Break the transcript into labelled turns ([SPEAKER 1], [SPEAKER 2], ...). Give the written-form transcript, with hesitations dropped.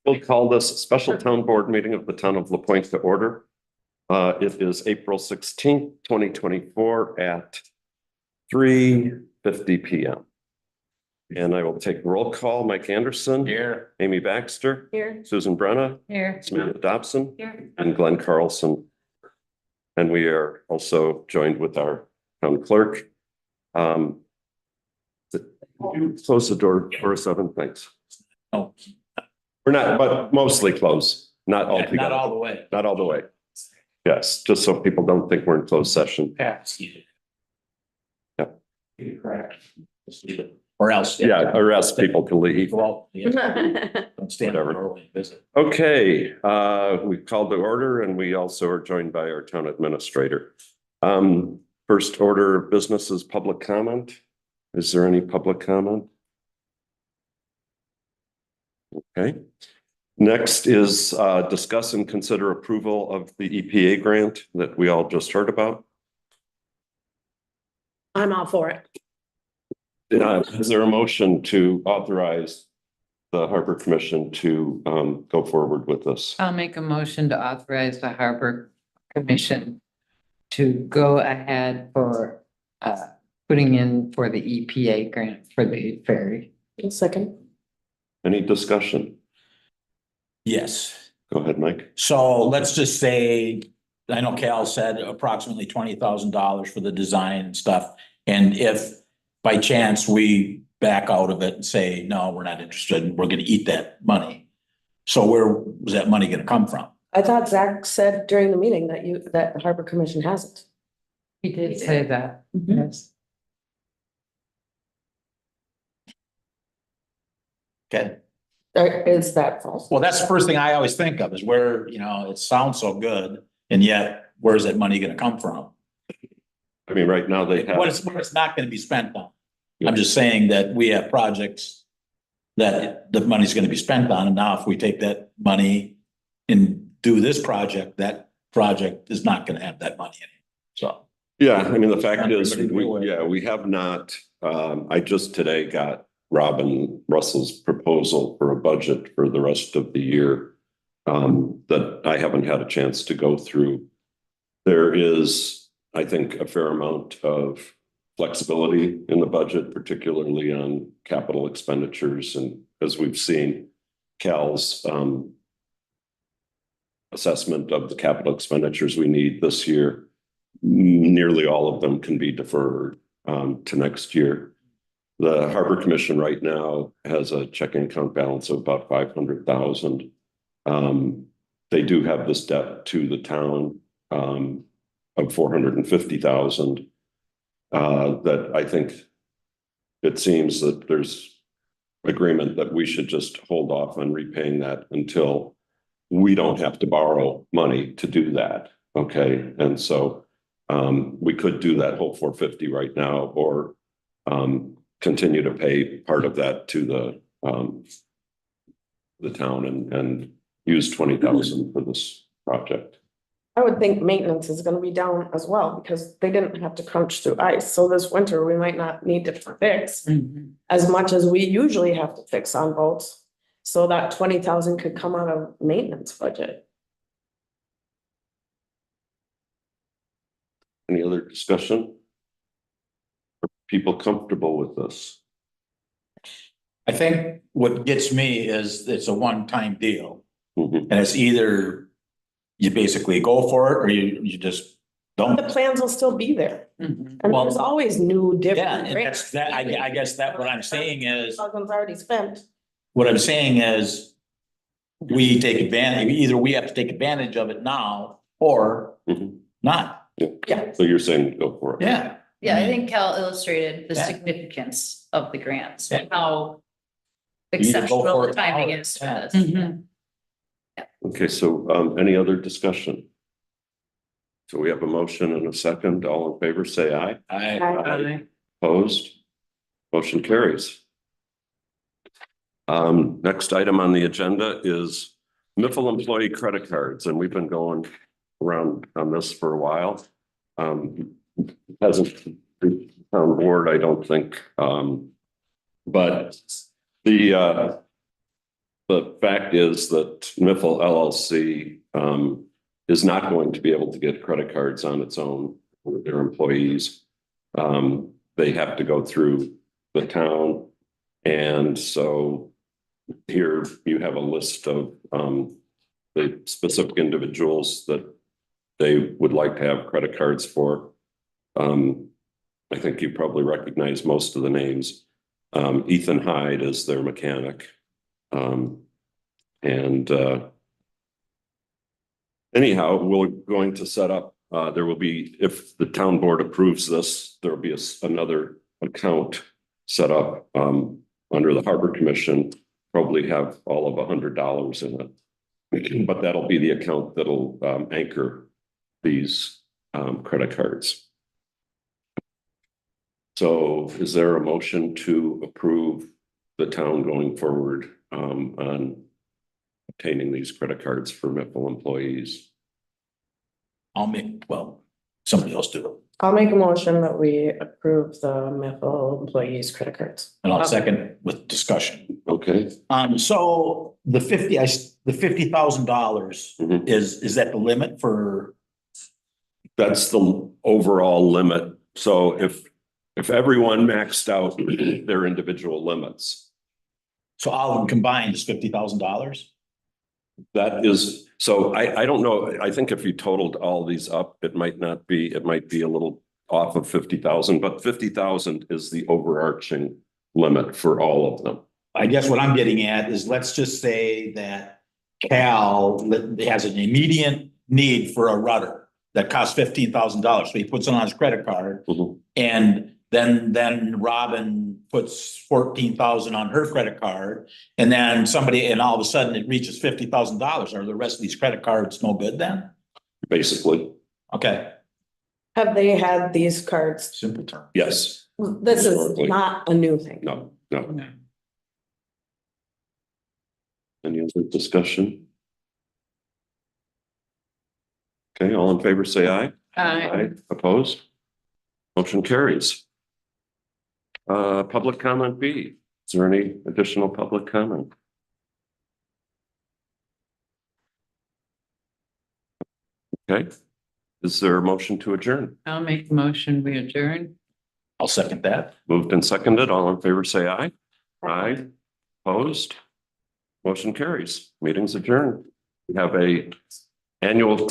[SPEAKER 1] We'll call this a special town board meeting of the town of LaPointe to order. It is April 16th, 2024 at 3:50 p.m. And I will take roll call. Mike Anderson.
[SPEAKER 2] Here.
[SPEAKER 1] Amy Baxter.
[SPEAKER 3] Here.
[SPEAKER 1] Susan Brenna.
[SPEAKER 3] Here.
[SPEAKER 1] Samantha Dobson.
[SPEAKER 3] Here.
[SPEAKER 1] And Glenn Carlson. And we are also joined with our town clerk. You close the door for 7, thanks.
[SPEAKER 2] Oh,
[SPEAKER 1] We're not, but mostly close, not all together.
[SPEAKER 2] not all the way.
[SPEAKER 1] Not all the way. Yes, just so people don't think we're in closed session.
[SPEAKER 2] Yeah. Correct. Or else.
[SPEAKER 1] Yeah, or else people can leave.
[SPEAKER 2] Well, yeah, don't stand
[SPEAKER 1] Whatever.
[SPEAKER 2] there and visit.
[SPEAKER 1] Okay, we called to order and we also are joined by our town administrator. First order of business is public comment. Is there any public comment? Okay. Next is discuss and consider approval of the EPA grant that we all just heard about.
[SPEAKER 3] I'm all for it.
[SPEAKER 1] Is there a motion to authorize the Harbor Commission to go forward with this?
[SPEAKER 4] I'll make a motion to authorize the Harbor Commission to go ahead for putting in for the EPA grant for the ferry.
[SPEAKER 3] Second.
[SPEAKER 1] Any discussion?
[SPEAKER 2] Yes.
[SPEAKER 1] Go ahead, Mike.
[SPEAKER 2] So let's just say, I know Cal said approximately $20,000 for the design and stuff. And if by chance we back out of it and say, no, we're not interested, and we're gonna eat that money. So where was that money gonna come from?
[SPEAKER 3] I thought Zach said during the meeting that the Harbor Commission hasn't.
[SPEAKER 4] He did say that. Yes.
[SPEAKER 2] Okay.
[SPEAKER 3] Or is that false?
[SPEAKER 2] Well, that's the first thing I always think of is where, it sounds so good, and yet where's that money gonna come from?
[SPEAKER 1] I mean, right now they have.
[SPEAKER 2] What it's not gonna be spent on. I'm just saying that we have projects that the money's gonna be spent on, and now if we take that money and do this project, that project is not gonna have that money in it. So.
[SPEAKER 1] Yeah, I mean, the fact is,
[SPEAKER 2] Everybody do it.
[SPEAKER 1] we have not, I just today got Robin Russell's proposal for a budget for the rest of the year that I haven't had a chance to go through. There is, I think, a fair amount of flexibility in the budget, particularly on capital expenditures. And as we've seen, Cal's assessment of the capital expenditures we need this year, nearly all of them can be deferred to next year. The Harbor Commission right now has a checking account balance of about 500,000. They do have this debt to the town of 450,000. That I think it seems that there's agreement that we should just hold off on repaying that until we don't have to borrow money to do that. Okay, and so we could do that whole 450 right now, or continue to pay part of that to the town and use 20,000 for this project.
[SPEAKER 3] I would think maintenance is gonna be down as well because they didn't have to crunch through ice. So this winter, we might not need to fix as much as we usually have to fix on boats. So that 20,000 could come out of maintenance budget.
[SPEAKER 1] Any other discussion? Are people comfortable with this?
[SPEAKER 2] I think what gets me is it's a one-time deal,
[SPEAKER 1] Mhm.
[SPEAKER 2] and it's either you basically go for it or you just don't.
[SPEAKER 3] The plans will still be there.
[SPEAKER 4] Mhm.
[SPEAKER 3] And
[SPEAKER 2] Well,
[SPEAKER 3] there's always new,
[SPEAKER 2] Yeah,
[SPEAKER 3] different.
[SPEAKER 2] and that's that, I guess that what I'm saying is,
[SPEAKER 3] Thousands already spent.
[SPEAKER 2] what I'm saying is we take advantage, either we have to take advantage of it now or
[SPEAKER 1] Mhm.
[SPEAKER 2] not.
[SPEAKER 3] Yeah.
[SPEAKER 1] So you're saying go for it?
[SPEAKER 2] Yeah.
[SPEAKER 5] Yeah, I think Cal illustrated the
[SPEAKER 2] Yeah.
[SPEAKER 5] significance of the grants,
[SPEAKER 2] Yeah.
[SPEAKER 5] and how
[SPEAKER 2] You either go
[SPEAKER 5] exceptional
[SPEAKER 2] for
[SPEAKER 5] the
[SPEAKER 2] it
[SPEAKER 5] timing
[SPEAKER 2] now or-
[SPEAKER 5] is for
[SPEAKER 2] yeah.
[SPEAKER 5] this.
[SPEAKER 4] Mhm.
[SPEAKER 1] Okay, so any other discussion? So we have a motion and a second. All in favor, say aye.
[SPEAKER 2] I,
[SPEAKER 1] Opposed? Motion carries. Next item on the agenda is Miffle employee credit cards, and we've been going around on this for a while. Hasn't been on board, I don't think. But the the fact is that Miffle LLC is not going to be able to get credit cards on its own for their employees. They have to go through the town. And so here you have a list of the specific individuals that they would like to have credit cards for. I think you probably recognize most of the names. Ethan Hyde is their mechanic. Anyhow, we're going to set up, there will be, if the town board approves this, there will be another account set up under the Harbor Commission, probably have all of $100 in it. But that'll be the account that'll anchor these credit cards. So is there a motion to approve the town going forward on obtaining these credit cards for Miffle employees?
[SPEAKER 2] Somebody else do it.
[SPEAKER 3] I'll make a motion that we approve the Miffle employees' credit cards.
[SPEAKER 2] And I'll second with discussion.
[SPEAKER 1] Okay,
[SPEAKER 2] So the $50,000
[SPEAKER 1] Mhm.
[SPEAKER 2] is that the limit for?
[SPEAKER 1] that's the overall limit. So if everyone maxed out their individual limits,
[SPEAKER 2] So all of them combined is $50,000?
[SPEAKER 1] that is, so I don't know. I think if you totaled all these up, it might be a little off of 50,000, but 50,000 is the overarching limit for all of them.
[SPEAKER 2] I guess what I'm getting at is, let's just say that Cal has an immediate need for a rudder that costs $15,000. So he puts it on his credit card,
[SPEAKER 1] Mhm.
[SPEAKER 2] and then Robin puts 14,000 on her credit card, and then and all of a sudden it reaches $50,000. Are the rest of these credit cards no good then?
[SPEAKER 1] Basically,
[SPEAKER 2] Okay,
[SPEAKER 3] Have they had these cards?
[SPEAKER 2] simple term.
[SPEAKER 1] yes.
[SPEAKER 3] This is
[SPEAKER 1] Historically.
[SPEAKER 3] not a new thing.
[SPEAKER 1] No. Any other discussion? Okay, all in favor, say aye. Opposed? Motion carries. Public comment B. Is there any additional public comment? Okay. Is there a motion to adjourn?
[SPEAKER 4] I'll make a motion, we adjourn.
[SPEAKER 2] I'll second that.
[SPEAKER 1] Moved and seconded. All in favor, say aye. Aye. Opposed? Motion carries. Meeting's adjourned. We have a annual town